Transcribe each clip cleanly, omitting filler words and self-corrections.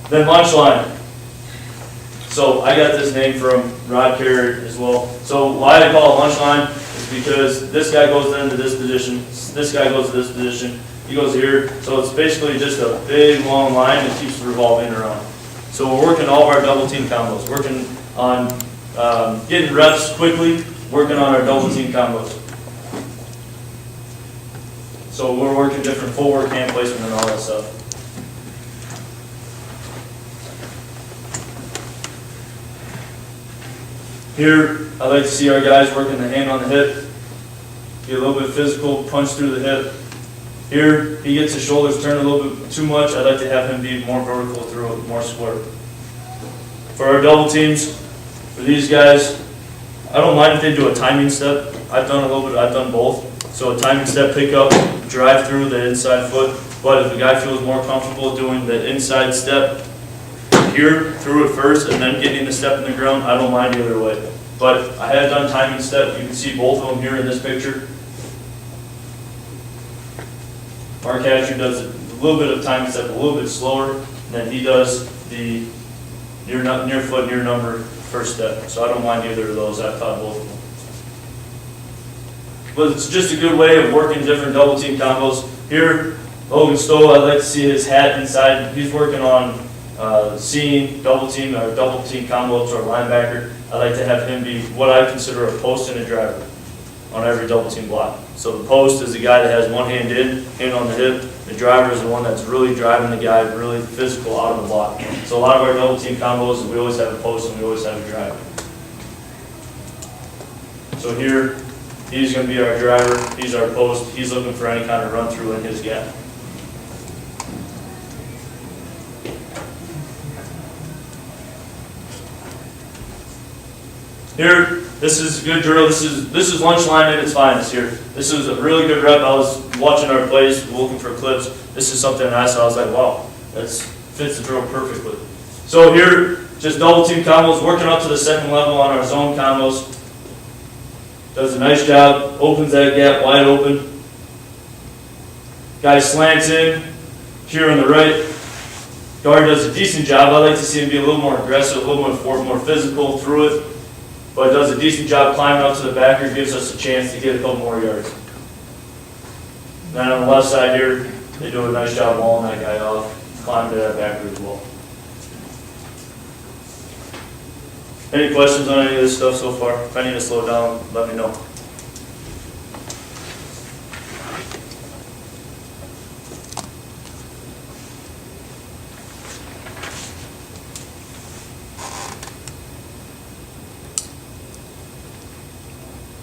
Then lunch line. So I got this name from Rod Carey as well. So why I call it lunch line is because this guy goes into this position, this guy goes to this position, he goes here. So it's basically just a big long line that keeps revolving around. So we're working all of our double team combos, working on getting reps quickly, working on our double team combos. So we're working different footwork, hand placement, and all that stuff. Here, I like to see our guys working the hand on the hip, get a little bit physical, punch through the hip. Here, he gets his shoulders turned a little bit too much. I like to have him be more vertical through it, more square. For our double teams, for these guys, I don't mind if they do a timing step. I've done a little bit, I've done both. So a timing step pickup, drive through the inside foot. But if the guy feels more comfortable doing the inside step here, through it first, and then getting the step in the ground, I don't mind either way. But I have done timing step. You can see both of them here in this picture. Our catcher does a little bit of timing step, a little bit slower than he does the near foot, near number first step. So I don't mind either of those. I've taught both of them. But it's just a good way of working different double team combos. Here, Logan Stowe, I'd like to see his hat inside. He's working on seeing double team or double team combo to our linebacker. I like to have him be what I consider a post and a driver on every double team block. So the post is the guy that has one hand in, hand on the hip. The driver is the one that's really driving the guy, really physical out of the block. So a lot of our double team combos, we always have a post and we always have a driver. So here, he's going to be our driver, he's our post, he's looking for any kind of run through in his gap. Here, this is a good drill. This is lunch line at its finest here. This is a really good rep. I was watching our plays, looking for clips. This is something I saw. I was like, wow, that fits the drill perfectly. So here, just double team combos, working up to the second level on our zone combos. Does a nice job, opens that gap wide open. Guy slants in, here on the right. Guard does a decent job. I like to see him be a little more aggressive, a little more physical through it. But does a decent job climbing up to the backer, gives us a chance to get a couple more yards. Then on the left side here, they do a nice job walling that guy off, climbing to that backer as well. Any questions on any of this stuff so far? If I need to slow down, let me know.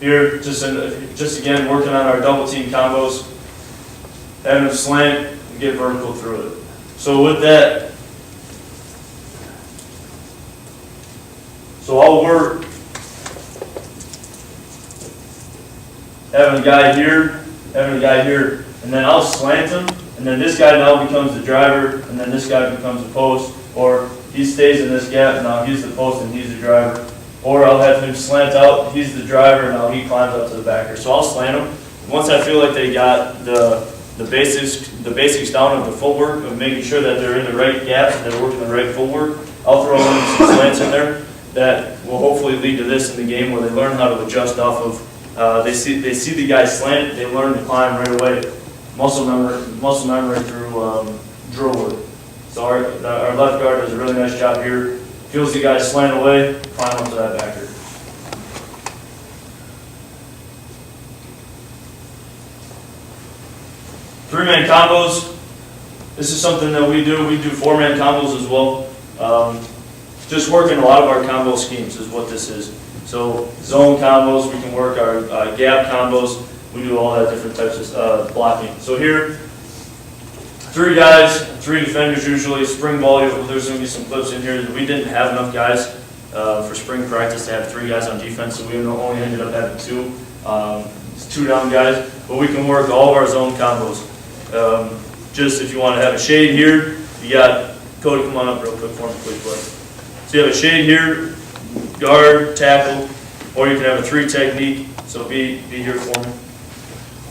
Here, just again, working on our double team combos, having a slant, and get vertical through it. So with that, so I'll work having a guy here, and then I'll slant him, and then this guy now becomes the driver, and then this guy becomes the post, or he stays in this gap, and now he's the post and he's the driver. Or I'll have him slant out, he's the driver, and now he climbs up to the backer. So I'll slant him. Once I feel like they got the basics down of the footwork, of making sure that they're in the right gaps and they're working the right footwork, I'll throw in some slants in there that will hopefully lead to this in the game where they learn how to adjust off of, they see the guy slant it, they learn to climb right away. Muscle memory through drill work. So our left guard does a really nice job here. Feels the guy slant away, climb up to that backer. Three-man combos. This is something that we do. We do four-man combos as well. Just working a lot of our combo schemes is what this is. So zone combos, we can work our gap combos. We do all that different types of blocking. So here, three guys, three defenders usually. Spring ball, there's going to be some clips in here. We didn't have enough guys for spring practice to have three guys on defense, so we only ended up having two. It's two down guys, but we can work all of our zone combos. Just if you want to have a shade here, you got, Cody, come on up real quick for me, please. So you have a shade here, guard, tackle, or you can have a three technique, so be here for me.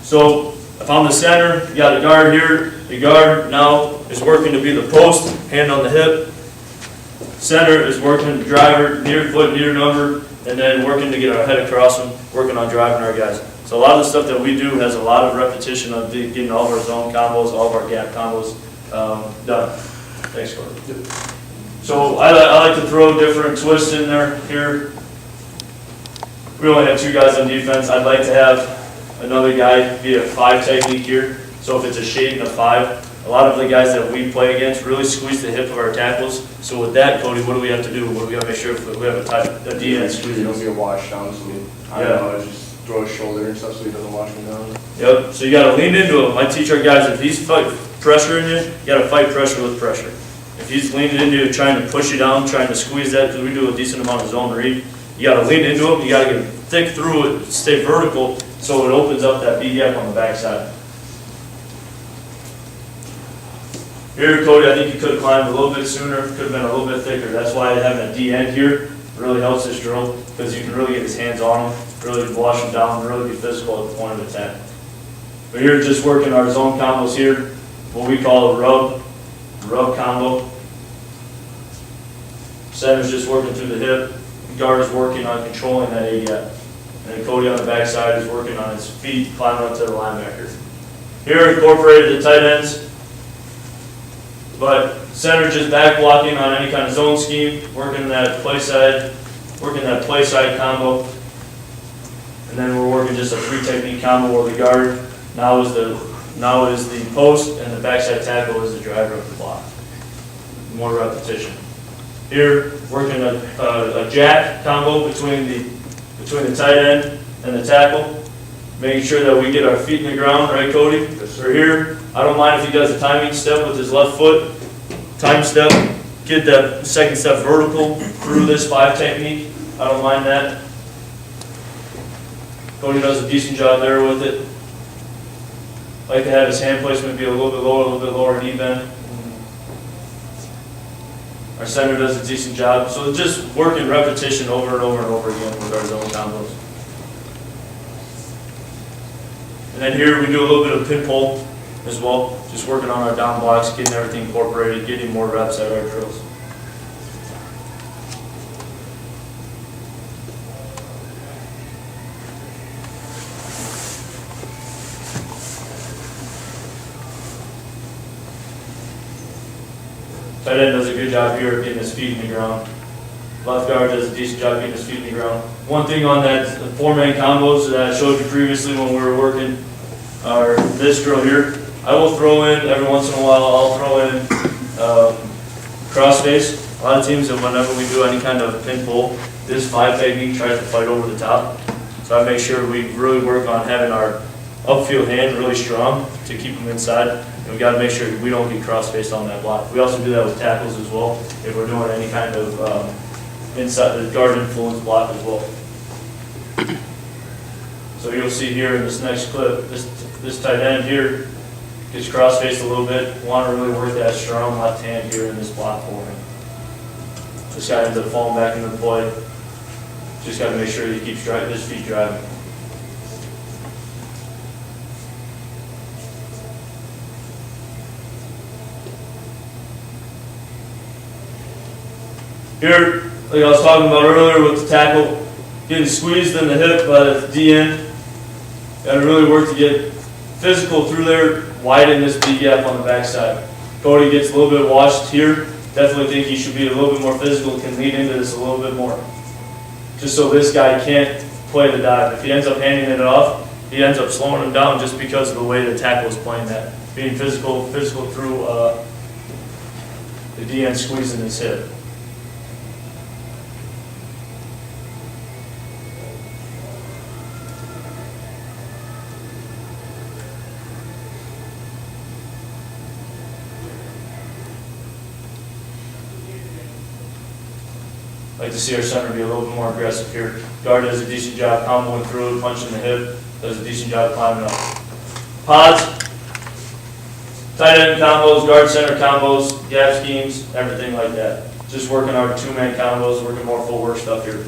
So if I'm the center, you got a guard here. The guard now is working to be the post, hand on the hip. Center is working driver, near foot, near number, and then working to get our head across them, working on driving our guys. So a lot of the stuff that we do has a lot of repetition of getting all of our zone combos, all of our gap combos done. Thanks, Corey. So I like to throw different twists in there here. We only have 2 guys on defense. I'd like to have another guy be a 5 technique here. So if it's a shade and a 5, a lot of the guys that we play against really squeeze the hip of our tackles. So with that, Cody, what do we have to do? What do we got to make sure if we have a D end squeeze? It don't be a wash down, so just throw his shoulder and stuff so he doesn't wash me down. Yep. So you got to lean into him. I teach our guys, if he's pressuring you, you got to fight pressure with pressure. If he's leaning into you, trying to push you down, trying to squeeze that, because we do a decent amount of zone read, you got to lean into him. You got to get thick through it, stay vertical, so it opens up that B gap on the backside. Here, Cody, I think you could have climbed a little bit sooner, could have been a little bit thicker. That's why having a D end here really helps this drill, because you can really get his hands on him, really wash him down, really be physical at the point of attack. But here, just working our zone combos here, what we call a rub combo. Center's just working through the hip, guard is working on controlling that A gap. And then Cody on the backside is working on his feet, climbing up to the linebacker. Here, incorporated the tight ends. But center just back blocking on any kind of zone scheme, working that play side combo. And then we're working just a 3 technique combo where the guard now is the post and the backside tackle is the driver of the block. More repetition. Here, working a jack combo between the tight end and the tackle, making sure that we get our feet in the ground, right, Cody? Yes, sir. For here, I don't mind if he does a timing step with his left foot, time step, get that second step vertical through this 5 technique. I don't mind that. Cody does a decent job there with it. I like to have his hand placement be a little bit lower knee bend. Our center does a decent job. So just working repetition over and over and over again with our zone combos. And then here we do a little bit of pin pull as well. Just working on our down blocks, getting everything incorporated, getting more reps at our drills. Tight end does a good job here of getting his feet in the ground. Left guard does a decent job getting his feet in the ground. One thing on that 4-man combos that I showed you previously when we were working this drill here, I will throw in, every once in a while, I'll throw in crossface. A lot of teams, whenever we do any kind of pin pull, this 5 technique tries to fight over the top. So I make sure we really work on having our upfield hand really strong to keep them inside. And we got to make sure we don't get cross-faced on that block. We also do that with tackles as well, if we're doing any kind of inside the guard influence block as well. So you'll see here in this next clip, this tight end here gets cross-faced a little bit. Want to really work that strong left hand here in this block for him. This guy ends up falling back into play. Just got to make sure he keeps his feet driving. Here, like I was talking about earlier with the tackle, getting squeezed in the hip by the D end. Got to really work to get physical through there, widen this B gap on the backside. Cody gets a little bit washed here. Definitely think he should be a little bit more physical, can lead into this a little bit more. Just so this guy can't play the dive. If he ends up handing it off, he ends up slowing him down just because of the way the tackle is playing that. Being physical through the D end squeezing his hip. Like to see our center be a little bit more aggressive here. Guard does a decent job comboing through it, punching the hip, does a decent job climbing up. Pods, tight end combos, guard center combos, gap schemes, everything like that. Just working our 2-man combos, working more footwork stuff here.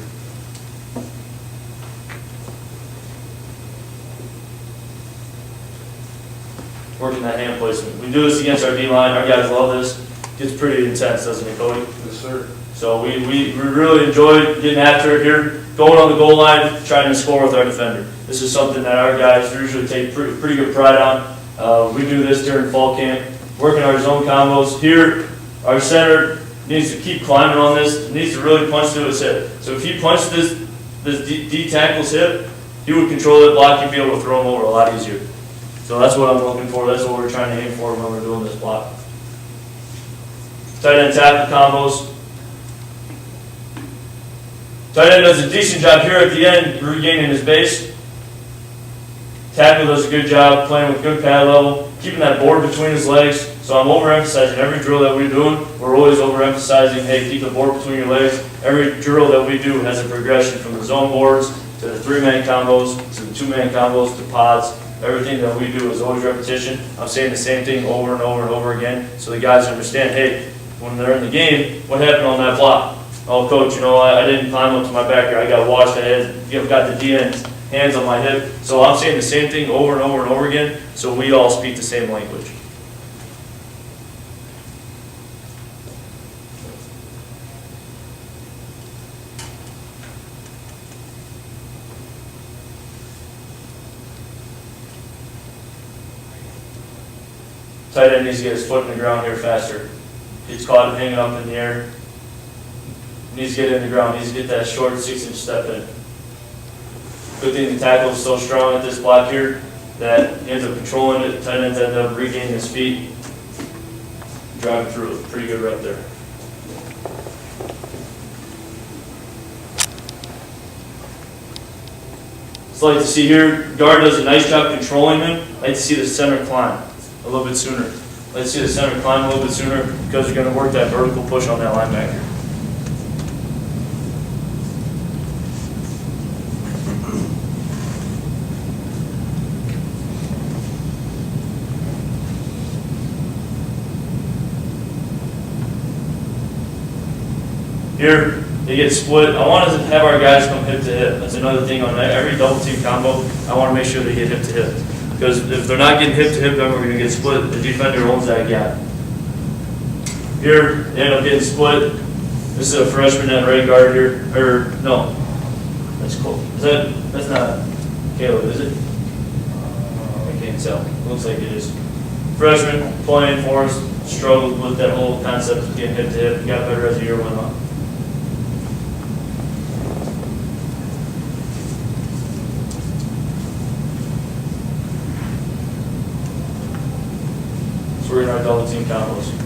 Working that hand placement. We do this against our D-line. Our guys love this. gets pretty intense, doesn't it, Cody? Yes, sir. So we really enjoy getting after it here, going on the goal line, trying to score with our defender. This is something that our guys usually take pretty good pride on. We do this during fall camp, working our zone combos. Here, our center needs to keep climbing on this, needs to really punch to his hip. So if he punched this D tackle's hip, he would control that block, he'd be able to throw him over a lot easier. So that's what I'm looking for, that's what we're trying to aim for when we're doing this block. Tight end tackle combos. Tight end does a decent job here at the end, regaining his base. Tackle does a good job playing with good pad level, keeping that board between his legs. So I'm overemphasizing every drill that we're doing. We're always overemphasizing, hey, keep the board between your legs. Every drill that we do has a progression from the zone boards to the 3-man combos, to the 2-man combos, to pods. Everything that we do is always repetition. I'm saying the same thing over and over and over again so the guys understand, hey, when they're in the game, what happened on that block? Oh, coach, you know, I didn't climb up to my back here. I got washed. I got the DN's hands on my hip. So I'm saying the same thing over and over and over again so we all speak the same language. Tight end needs to get his foot in the ground here faster. Gets caught hanging up in the air. Needs to get in the ground. Needs to get that short 6-inch step in. Good thing the tackle is so strong at this block here that he ends up controlling it. Tight ends end up regaining his feet, driving through it. Pretty good rep there. So like to see here, guard does a nice job controlling him. Like to see the center climb a little bit sooner. Let's see the center climb a little bit sooner because you're going to work that vertical push on that linebacker. Here, they get split. I want to have our guys come hip to hip. That's another thing on every double team combo. I want to make sure they get hip to hip. Because if they're not getting hip to hip, then we're going to get split. The defender owns that gap. Here, they end up getting split. This is a freshman at right guard here. Or, no. That's cool. That's not Caleb, is it? I can't tell. It looks like it is. Freshman playing for us, struggled with that whole concept of getting hip to hip. Got better as the year went on. So we're in our double team combos.